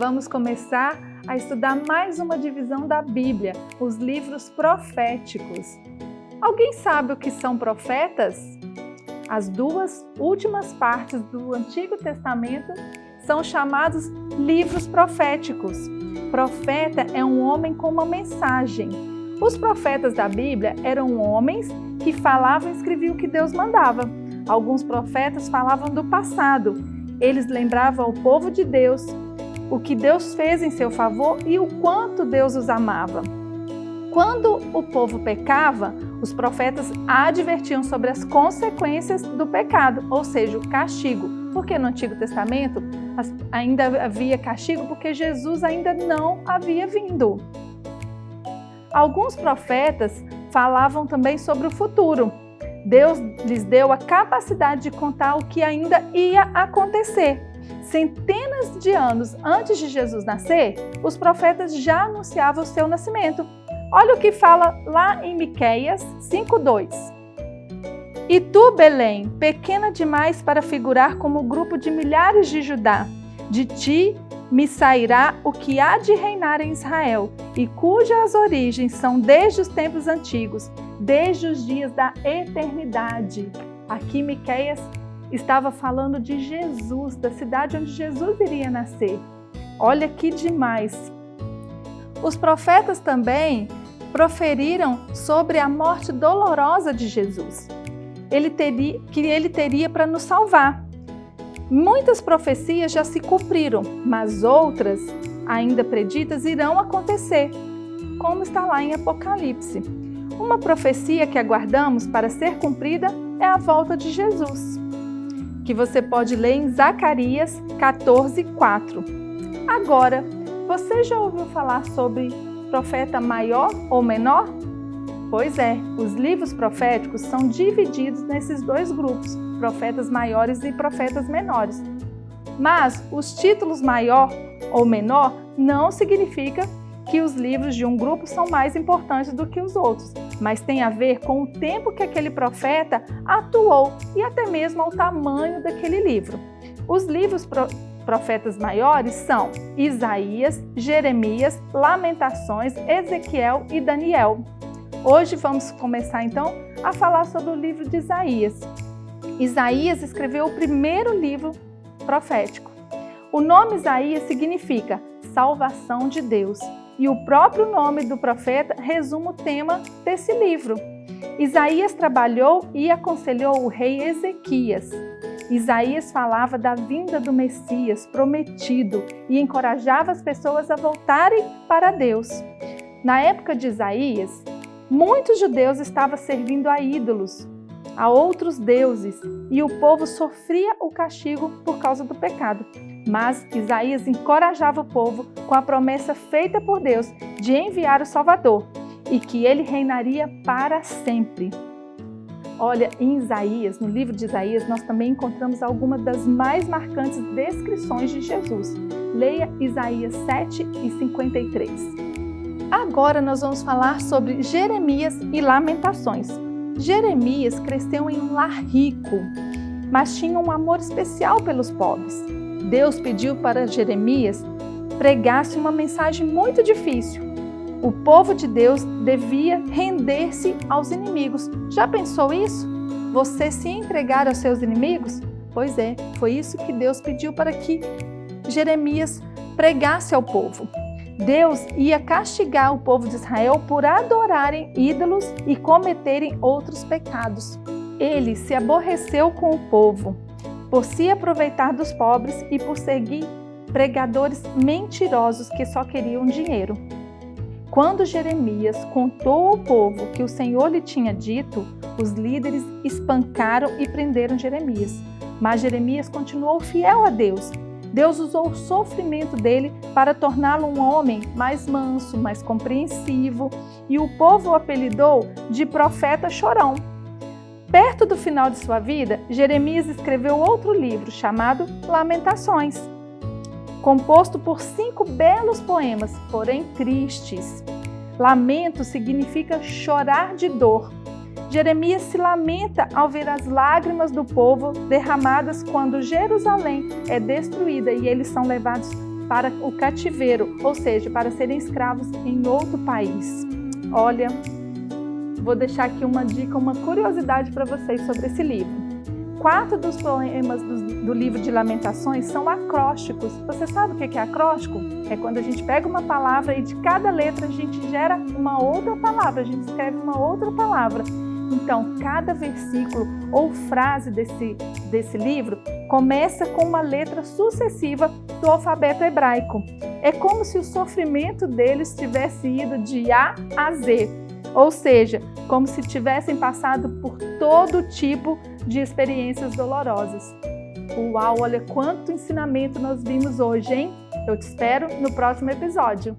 vamos começar a estudar mais uma divisão da Bíblia, os livros proféticos. Alguém sabe o que são profetas? As duas últimas partes do Antigo Testamento são chamados livros proféticos. Profeta é um homem com uma mensagem. Os profetas da Bíblia eram homens que falavam e escreviam o que Deus mandava. Alguns profetas falavam do passado. Eles lembravam ao povo de Deus o que Deus fez em seu favor e o quanto Deus os amava. Quando o povo pecava, os profetas advertiam sobre as consequências do pecado, ou seja, o castigo. Porque no Antigo Testamento ainda havia castigo porque Jesus ainda não havia vindo. Alguns profetas falavam também sobre o futuro. Deus lhes deu a capacidade de contar o que ainda ia acontecer. Centenas de anos antes de Jesus nascer, os profetas já anunciavam o seu nascimento. Olha o que fala lá em Miqueias 5:2. E tu, Belém, pequena demais para figurar como o grupo de milhares de Judá, de ti me sairá o que há de reinar em Israel, e cujas origens são desde os tempos antigos, desde os dias da eternidade. Aqui Miqueias estava falando de Jesus, da cidade onde Jesus iria nascer. Olha que demais! Os profetas também proferiram sobre a morte dolorosa de Jesus. Que ele teria para nos salvar. Muitas profecias já se cumpriram, mas outras, ainda preditas, irão acontecer, como está lá em Apocalipse. Uma profecia que aguardamos para ser cumprida é a volta de Jesus, que você pode ler em Zacarias 14:4. Agora, você já ouviu falar sobre profeta maior ou menor? Pois é, os livros proféticos são divididos nesses dois grupos, profetas maiores e profetas menores. Mas os títulos maior ou menor não significa que os livros de um grupo são mais importantes do que os outros, mas tem a ver com o tempo que aquele profeta atuou e até mesmo ao tamanho daquele livro. Os livros profetas maiores são Isaías, Jeremias, Lamentações, Ezequiel e Daniel. Hoje vamos começar então a falar sobre o livro de Isaías. Isaías escreveu o primeiro livro profético. O nome Isaías significa salvação de Deus e o próprio nome do profeta resume o tema desse livro. Isaías trabalhou e aconselhou o rei Ezequias. Isaías falava da vinda do Messias prometido e encorajava as pessoas a voltarem para Deus. Na época de Isaías, muitos judeus estavam servindo a ídolos, a outros deuses, e o povo sofria o castigo por causa do pecado. Mas Isaías encorajava o povo com a promessa feita por Deus de enviar o Salvador e que ele reinaria para sempre. Olha, em Isaías, no livro de Isaías, nós também encontramos algumas das mais marcantes descrições de Jesus. Leia Isaías 7:53. Agora nós vamos falar sobre Jeremias e Lamentações. Jeremias cresceu em um lar rico, mas tinha um amor especial pelos pobres. Deus pediu para Jeremias pregasse uma mensagem muito difícil. O povo de Deus devia render-se aos inimigos. Já pensou isso? Você se entregar aos seus inimigos? Pois é, foi isso que Deus pediu para que Jeremias pregasse ao povo. Deus ia castigar o povo de Israel por adorarem ídolos e cometerem outros pecados. Ele se aborreceu com o povo por se aproveitar dos pobres e por seguir pregadores mentirosos que só queriam dinheiro. Quando Jeremias contou ao povo que o Senhor lhe tinha dito, os líderes espancaram e prenderam Jeremias. Mas Jeremias continuou fiel a Deus. Deus usou o sofrimento dele para torná-lo um homem mais manso, mais compreensivo, e o povo o apelidou de profeta chorão. Perto do final de sua vida, Jeremias escreveu outro livro chamado Lamentações, composto por 5 belos poemas, porém tristes. Lamento significa chorar de dor. Jeremias se lamenta ao ver as lágrimas do povo derramadas quando Jerusalém é destruída e eles são levados para o cativeiro, ou seja, para serem escravos em outro país. Olha, vou deixar aqui uma dica, uma curiosidade para vocês sobre esse livro. 4 dos poemas do livro de Lamentações são acrósticos. Você sabe o que é acróstico? É quando a gente pega uma palavra e de cada letra a gente gera uma outra palavra, a gente escreve uma outra palavra. Então, cada versículo ou frase desse livro começa com uma letra sucessiva do alfabeto hebraico. É como se o sofrimento deles tivesse ido de A a Z, ou seja, como se tivessem passado por todo tipo de experiências dolorosas. Uau, olha quanto ensinamento nós vimos hoje, hein? Eu te espero no próximo episódio.